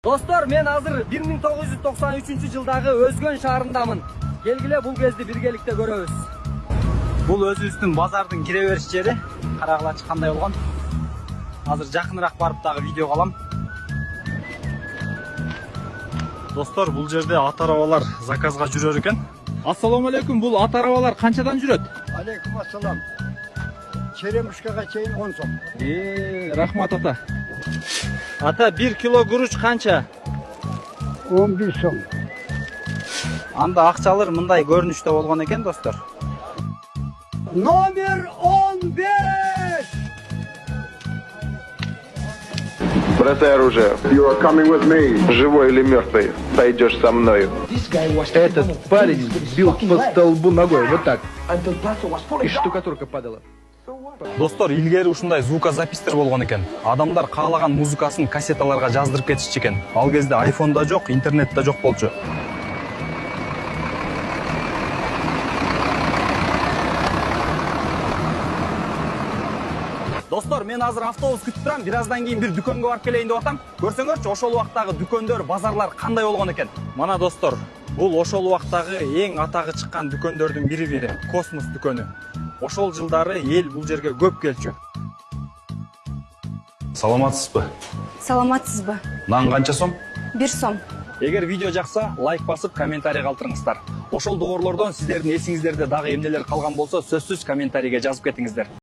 Dostlar, men hazır 1993-жылдагы Өзгөн шаарындамын. Келгиле бул кезди биргеликте көрөбүз. Бул өзүбүздүн базардын кире бериш жери. Карагылачы кандай болгон? Азыр жакыныраак барып дагы видео алам. Достор, бул жерде ат арабалар заказга жүрөр экен. Ассаламу алейкум, бул ат арабалар канчадан жүрөт? Алейкум ассалам. Черемушкага чейин 10 сом. Рахмат ата. Ата, 1 кило гуруч канча? 11 сом. Анда акчалар мындай көрүнүштө болгон экен, достор. Номер 15! Бросай оружие. You are coming with me. Живой или мертвый, пойдешь со мною. Этот парень бил по столбу ногой, вот так. И штукатурка падала. Достор, илгери ушундай звукозапистер болгон экен. Адамдар каалаган музыкасын кассеталарга жаздырып кетишчи экен. Ал кезде iPhone да жок, интернет да жок болчу. Достор, мен азыр автобус күтүп турам. Бир аздан кийин бир дүкөнгө барып келейин деп атам. Көрсөңөрчү, ошол убактагы дүкөндөр, базарлар кандай болгон экен. Мана достор, бул ошол убактагы эң атагы чыккан дүкөндөрдүн бири Космос дүкөнү. Ошол жылдары эл бул жерге көп келчү. Саламатсызбы? Саламатсызбы? Нан канча сом? 1 сом. Эгер видео жакса, лайк басып, комментарий калтырыңыздар. Ошол догорлордон сиздердин эсиңиздерде дагы эмнелер калган болсо, сөзсүз комментарийге жазып кетиңиздер.